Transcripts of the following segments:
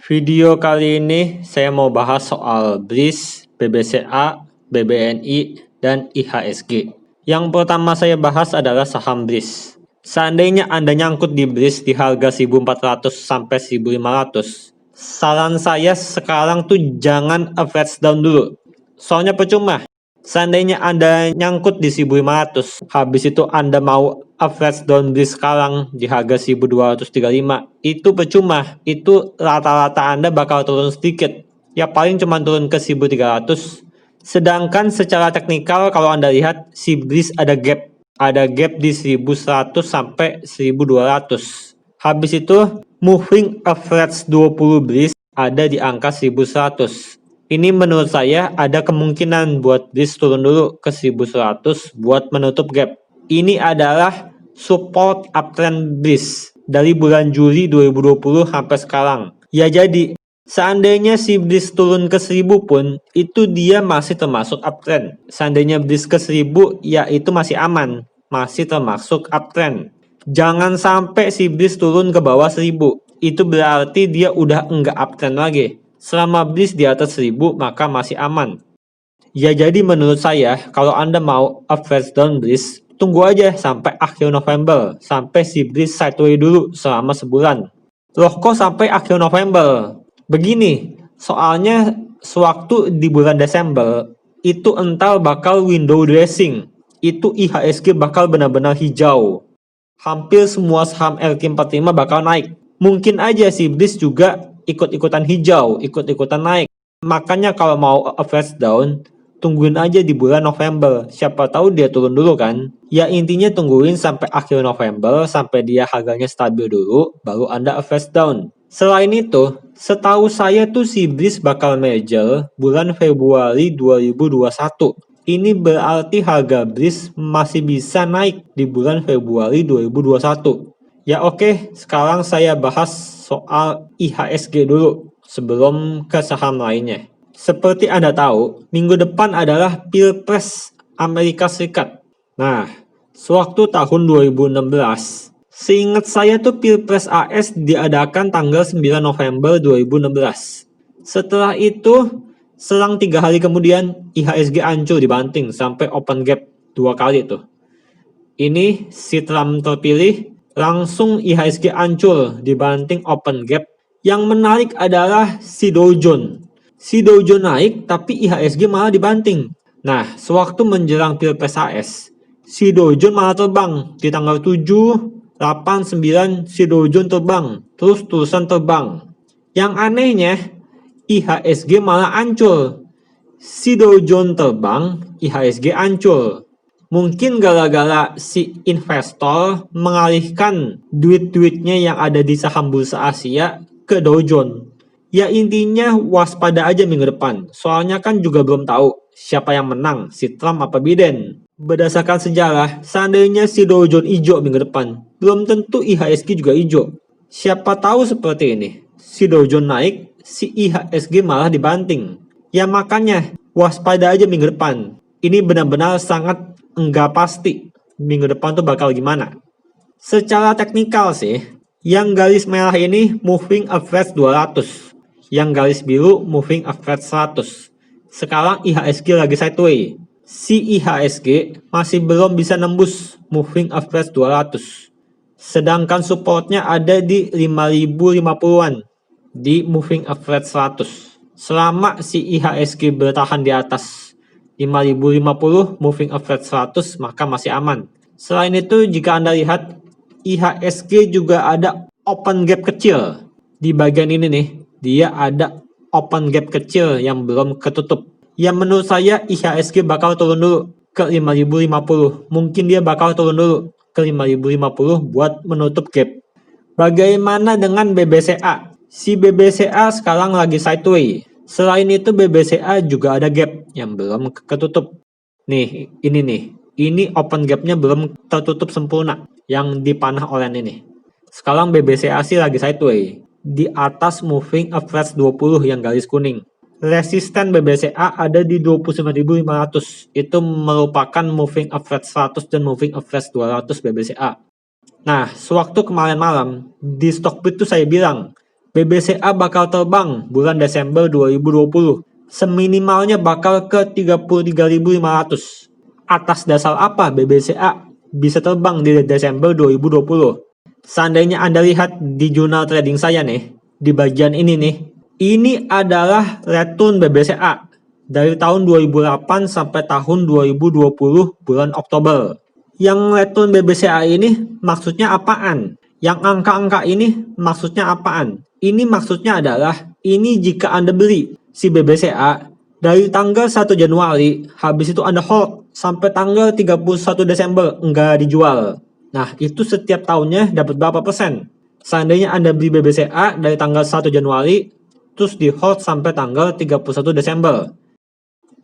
Video kali ini saya mau bahas soal BRIS, BBCA, BBNI, dan IHSG. Yang pertama saya bahas adalah saham BRIS. Seandainya Anda nyangkut di BRIS di harga 1.400 sampai 1.500, saran saya sekarang tuh jangan average down dulu. Soalnya percuma. Seandainya Anda nyangkut di 1.500, habis itu Anda mau average down BRIS sekarang di harga 1.235, itu percuma. Itu rata-rata Anda bakal turun sedikit. Ya paling cuma turun ke 1.300. Sedangkan secara teknikal kalau Anda lihat si BRIS ada gap. Ada gap di 1.100 sampai 1.200. Habis itu moving average 20 BRIS ada di angka 1.100. Ini menurut saya ada kemungkinan buat BRIS turun dulu ke 1.100 buat menutup gap. Ini adalah support uptrend BRIS dari bulan Juli 2020 sampai sekarang. Ya jadi, seandainya si BRIS turun ke 1.000 pun, itu dia masih termasuk uptrend. Seandainya BRIS ke 1.000, ya itu masih aman. Masih termasuk uptrend. Jangan sampai si BRIS turun ke bawah 1.000. Itu berarti dia udah enggak uptrend lagi. Selama BRIS di atas 1.000 maka masih aman. Ya jadi menurut saya kalau Anda mau average down BRIS, tunggu aja sampai akhir November. Sampai si BRIS sideways dulu selama sebulan. Loh kok sampai akhir November? Begini, soalnya sewaktu di bulan Desember itu entar bakal window dressing. Itu IHSG bakal benar-benar hijau. Hampir semua saham LQ45 bakal naik. Mungkin aja si BRIS juga ikut-ikutan hijau, ikut-ikutan naik. Makanya kalau mau average down, tungguin aja di bulan November. Siapa tahu dia turun dulu kan. Ya intinya tungguin sampai akhir November, sampai dia harganya stabil dulu, baru Anda average down. Selain itu, setahu saya tuh si BRIS bakal merger bulan Februari 2021. Ini berarti harga BRIS masih bisa naik di bulan Februari 2021. Ya oke, sekarang saya bahas soal IHSG dulu sebelum ke saham lainnya. Seperti Anda tahu, minggu depan adalah Pilpres Amerika Serikat. Nah, sewaktu tahun 2016, seingat saya tuh Pilpres AS diadakan tanggal 9 November 2016. Setelah itu, selang 3 hari kemudian, IHSG hancur dibanting sampai open gap 2 kali tuh. Ini si Trump terpilih, langsung IHSG hancur dibanting open gap. Yang menarik adalah si Dow Jones. Si Dow Jones naik tapi IHSG malah dibanting. Nah, sewaktu menjelang Pilpres AS, si Dow Jones malah terbang. Di tanggal 7, 8, 9 si Dow Jones terbang. Terus-terusan terbang. Yang anehnya, IHSG malah hancur. Si Dow Jones terbang, IHSG hancur. Mungkin gara-gara si investor mengalihkan duit-duitnya yang ada di saham bursa Asia ke Dow Jones. Ya intinya waspada aja minggu depan. Soalnya kan juga belum tahu siapa yang menang, si Trump apa Biden. Berdasarkan sejarah, seandainya si Dow Jones hijau minggu depan, belum tentu IHSG juga hijau. Siapa tahu seperti ini. Si Dow Jones naik, si IHSG malah dibanting. Ya makanya waspada aja minggu depan. Ini benar-benar sangat enggak pasti minggu depan tuh bakal gimana. Secara teknikal sih, yang garis merah ini moving average 200, yang garis biru moving average 100. Sekarang IHSG lagi sideways. Si IHSG masih belum bisa nembus moving average 200. Sedangkan supportnya ada di 5050-an di moving average 100. Selama si IHSG bertahan di atas 5050 moving average 100 maka masih aman. Selain itu jika Anda lihat IHSG juga ada open gap kecil. Di bagian ini nih, dia ada open gap kecil yang belum ketutup. Yang menurut saya IHSG bakal turun dulu ke 5050. Mungkin dia bakal turun dulu ke 5050 buat menutup gap. Bagaimana dengan BBCA? Si BBCA sekarang lagi sideways. Selain itu BBCA juga ada gap yang belum ketutup. Nih, ini nih. Ini open gapnya belum tertutup sempurna yang dipanah oranye ini. Sekarang BBCA sih lagi sideways. Di atas moving average 20 yang garis kuning. Resisten BBCA ada di 29.500. Itu merupakan moving average 100 dan moving average 200 BBCA. Nah, sewaktu kemarin malam di Stockbit tuh saya bilang BBCA bakal terbang bulan Desember 2020. Seminimalnya bakal ke 33.500. Atas dasar apa BBCA bisa terbang di Desember 2020? Seandainya Anda lihat di jurnal trading saya nih, di bagian ini nih, ini adalah return BBCA dari tahun 2008 sampai tahun 2020 bulan Oktober. Yang return BBCA ini maksudnya apaan? Yang angka-angka ini maksudnya apaan? Ini maksudnya adalah, ini jika Anda beli si BBCA dari tanggal 1 Januari, habis itu Anda hold sampai tanggal 31 Desember, enggak dijual. Nah, itu setiap tahunnya dapat berapa persen? Seandainya Anda beli BBCA dari tanggal 1 Januari, terus di hold sampai tanggal 31 Desember.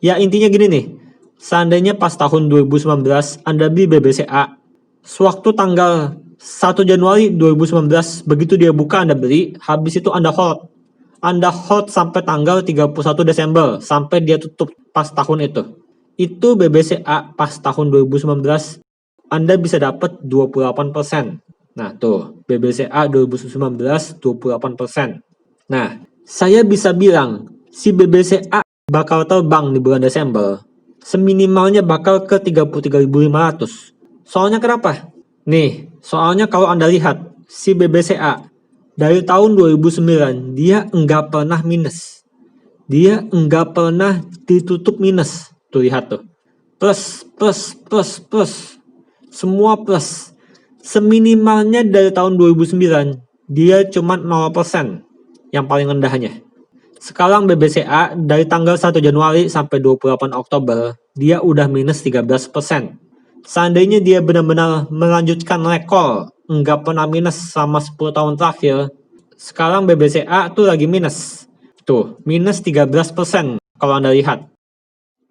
Ya intinya gini nih, seandainya pas tahun 2019 Anda beli BBCA, sewaktu tanggal 1 Januari 2019, begitu dia buka Anda beli, habis itu Anda hold. Anda hold sampai tanggal 31 Desember, sampai dia tutup pas tahun itu. Itu BBCA pas tahun 2019, Anda bisa dapat 28%. Nah tuh, BBCA 2019 28%. Nah, saya bisa bilang, si BBCA bakal terbang di bulan Desember, seminimalnya bakal ke 33.500. Soalnya kenapa? Nih, soalnya kalau Anda lihat, si BBCA dari tahun 2009, dia enggak pernah minus. Dia enggak pernah ditutup minus. Tuh lihat tuh. Plus, plus, plus, plus. Semua plus. Seminimalnya dari tahun 2009, dia cuma 0%. Yang paling rendahnya. Sekarang BBCA dari tanggal 1 Januari sampai 28 Oktober, dia udah minus 13%. Seandainya dia benar-benar melanjutkan rekor, nggak pernah minus sama 10 tahun terakhir, sekarang BBCA tuh lagi minus. Tuh, minus 13% kalau Anda lihat.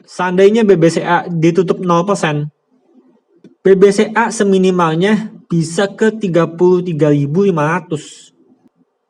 Seandainya BBCA ditutup 0%, BBCA seminimalnya bisa ke 33.500.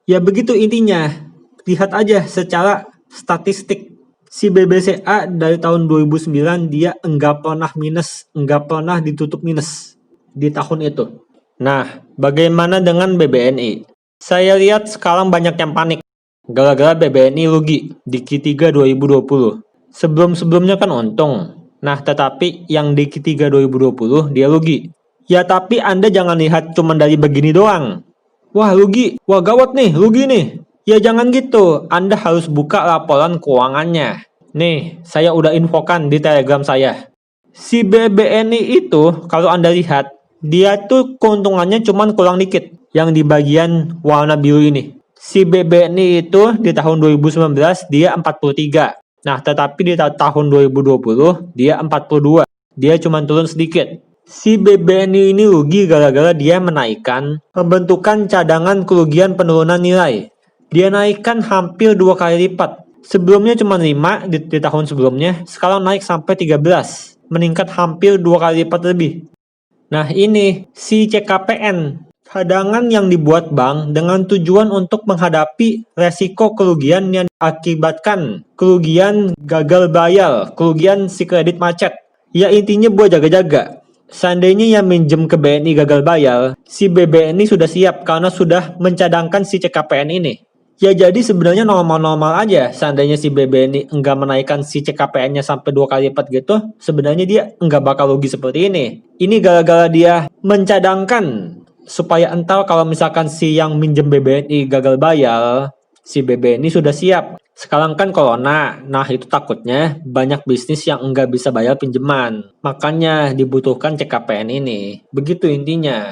Ya begitu intinya. Lihat aja secara statistik. Si BBCA dari tahun 2009 dia enggak pernah minus, enggak pernah ditutup minus di tahun itu. Nah, bagaimana dengan BBNI? Saya lihat sekarang banyak yang panik gara-gara BBNI rugi di Q3 2020. Sebelum-sebelumnya kan untung. Nah, tetapi yang di Q3 2020 dia rugi. Ya tapi Anda jangan lihat cuma dari begini doang. Wah rugi, wah gawat nih, rugi nih. Ya jangan gitu, Anda harus buka laporan keuangannya. Nih, saya udah infokan di Telegram saya. Si BBNI itu, kalau Anda lihat, dia tuh keuntungannya cuman kurang dikit. Yang di bagian warna biru ini. Si BBNI itu di tahun 2019 dia 43. Nah, tetapi di tahun 2020 dia 42. Dia cuma turun sedikit. Si BBNI ini rugi gara-gara dia menaikkan pembentukan cadangan kerugian penurunan nilai. Dia naikkan hampir 2 kali lipat. Sebelumnya cuma 5 di tahun sebelumnya, sekarang naik sampai 13. Meningkat hampir 2 kali lipat lebih. Nah ini, si CKPN. Cadangan yang dibuat bank dengan tujuan untuk menghadapi resiko kerugian yang akibatkan kerugian gagal bayar, kerugian si kredit macet. Ya intinya buat jaga-jaga. Seandainya yang minjem ke BNI gagal bayar, si BBNI sudah siap karena sudah mencadangkan si CKPN ini. Ya jadi sebenarnya normal-normal aja. Seandainya si BBNI enggak menaikkan si CKPN-nya sampai 2 kali lipat gitu, sebenarnya dia enggak bakal rugi seperti ini. Ini gara-gara dia mencadangkan supaya entar kalau misalkan si yang minjem BBNI gagal bayar, si BBNI sudah siap. Sekarang kan corona, nah itu takutnya banyak bisnis yang enggak bisa bayar pinjaman. Makanya dibutuhkan CKPN ini. Begitu intinya.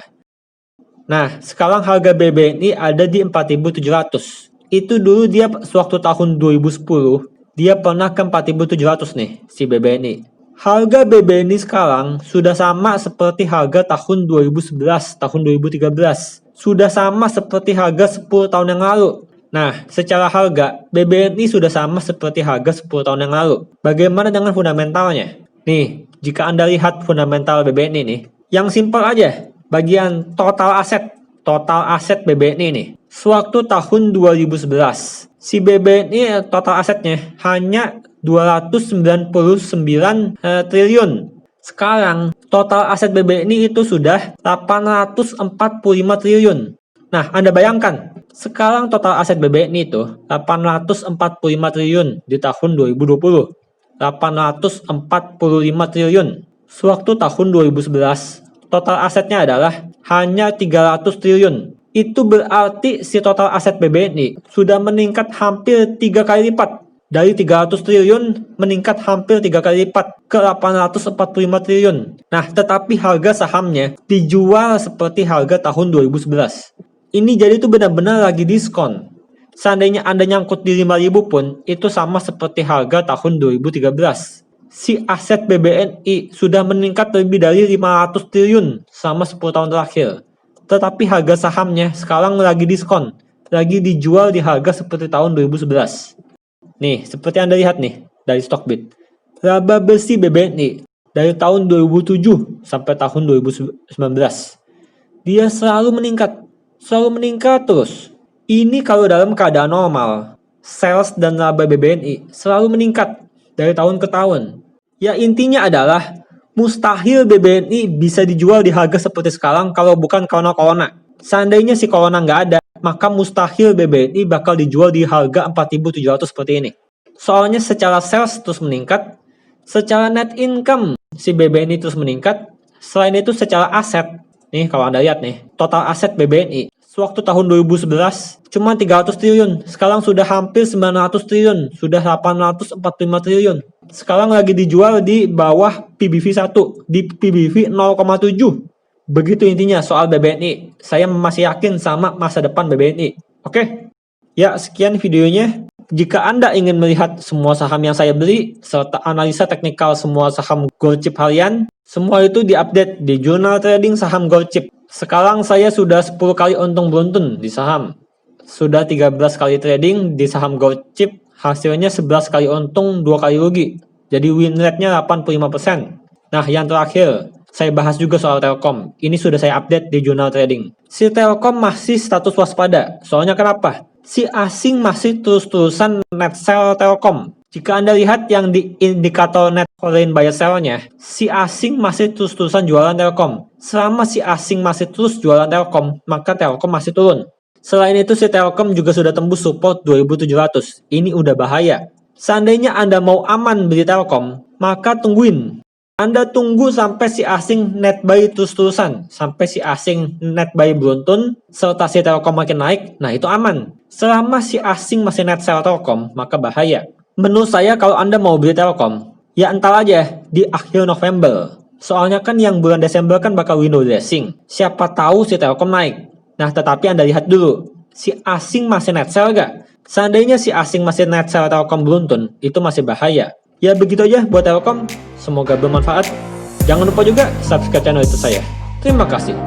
Nah, sekarang harga BBNI ada di 4.700. Itu dulu dia sewaktu tahun 2010, dia pernah ke 4.700 nih, si BBNI. Harga BBNI sekarang sudah sama seperti harga tahun 2011, tahun 2013. Sudah sama seperti harga 10 tahun yang lalu. Nah, secara harga, BBNI sudah sama seperti harga 10 tahun yang lalu. Bagaimana dengan fundamentalnya? Nih, jika Anda lihat fundamental BBNI nih, yang simpel aja, bagian total aset BBNI nih. Sewaktu tahun 2011, si BBNI total asetnya hanya 299 triliun. Sekarang total aset BBNI itu sudah 845 triliun. Nah, Anda bayangkan, sekarang total aset BBNI itu 845 triliun di tahun 2020. 845 triliun. Sewaktu tahun 2011, total asetnya adalah hanya 300 triliun. Itu berarti si total aset BBNI sudah meningkat hampir 3 kali lipat. Dari 300 triliun meningkat hampir 3 kali lipat ke 845 triliun. Nah, tetapi harga sahamnya dijual seperti harga tahun 2011. Ini jadi itu benar-benar lagi diskon. Seandainya Anda nyangkut di 5.000 pun, itu sama seperti harga tahun 2013. Si aset BBNI sudah meningkat lebih dari 500 triliun selama 10 tahun terakhir. Tetapi harga sahamnya sekarang lagi diskon. Lagi dijual di harga seperti tahun 2011. Nih, seperti Anda lihat nih, dari Stockbit. Laba bersih BBNI dari tahun 2007 sampai tahun 2019. Dia selalu meningkat terus. Ini kalau dalam keadaan normal, sales dan laba BBNI selalu meningkat dari tahun ke tahun. Ya intinya adalah, mustahil BBNI bisa dijual di harga seperti sekarang kalau bukan karena corona. Seandainya si corona nggak ada, maka mustahil BBNI bakal dijual di harga 4.700 seperti ini. Soalnya secara sales terus meningkat, secara net income si BBNI terus meningkat, selain itu secara aset, nih kalau Anda lihat nih, total aset BBNI sewaktu tahun 2011 cuma 300 triliun, sekarang sudah hampir 900 triliun, sudah 845 triliun. Sekarang lagi dijual di bawah PBV 1, di PBV 0,7. Begitu intinya soal BBNI. Saya masih yakin sama masa depan BBNI. Oke? Ya, sekian videonya. Jika Anda ingin melihat semua saham yang saya beli, serta analisa teknikal semua saham gold chip harian, semua itu diupdate di jurnal trading saham gold chip. Sekarang saya sudah 10 kali untung beruntun di saham. Sudah 13 kali trading di saham gold chip, hasilnya 11 kali untung, 2 kali rugi. Jadi win rate-nya 85%. Nah, yang terakhir, saya bahas juga soal Telkom. Ini sudah saya update di jurnal trading. Si Telkom masih status waspada. Soalnya kenapa? Si asing masih terus-terusan net sell Telkom. Jika Anda lihat yang di indikator net foreign buyer sell-nya, si asing masih terus-terusan jualan Telkom. Selama si asing masih terus jualan Telkom, maka Telkom masih turun. Selain itu, si Telkom juga sudah tembus support 2700. Ini udah bahaya. Seandainya Anda mau aman beli Telkom, maka tungguin. Anda tunggu sampai si asing net buy terus-terusan, sampai si asing net buy beruntun, serta si Telkom makin naik, nah itu aman. Selama si asing masih net sell Telkom, maka bahaya. Menurut saya kalau Anda mau beli Telkom, ya entar aja di akhir November. Soalnya kan yang bulan Desember kan bakal window dressing. Siapa tahu si Telkom naik. Nah, tetapi Anda lihat dulu, si asing masih net sell gak? Seandainya si asing masih net sell Telkom beruntun, itu masih bahaya. Ya begitu aja buat Telkom, semoga bermanfaat. Jangan lupa juga subscribe channel itu saya. Terima kasih.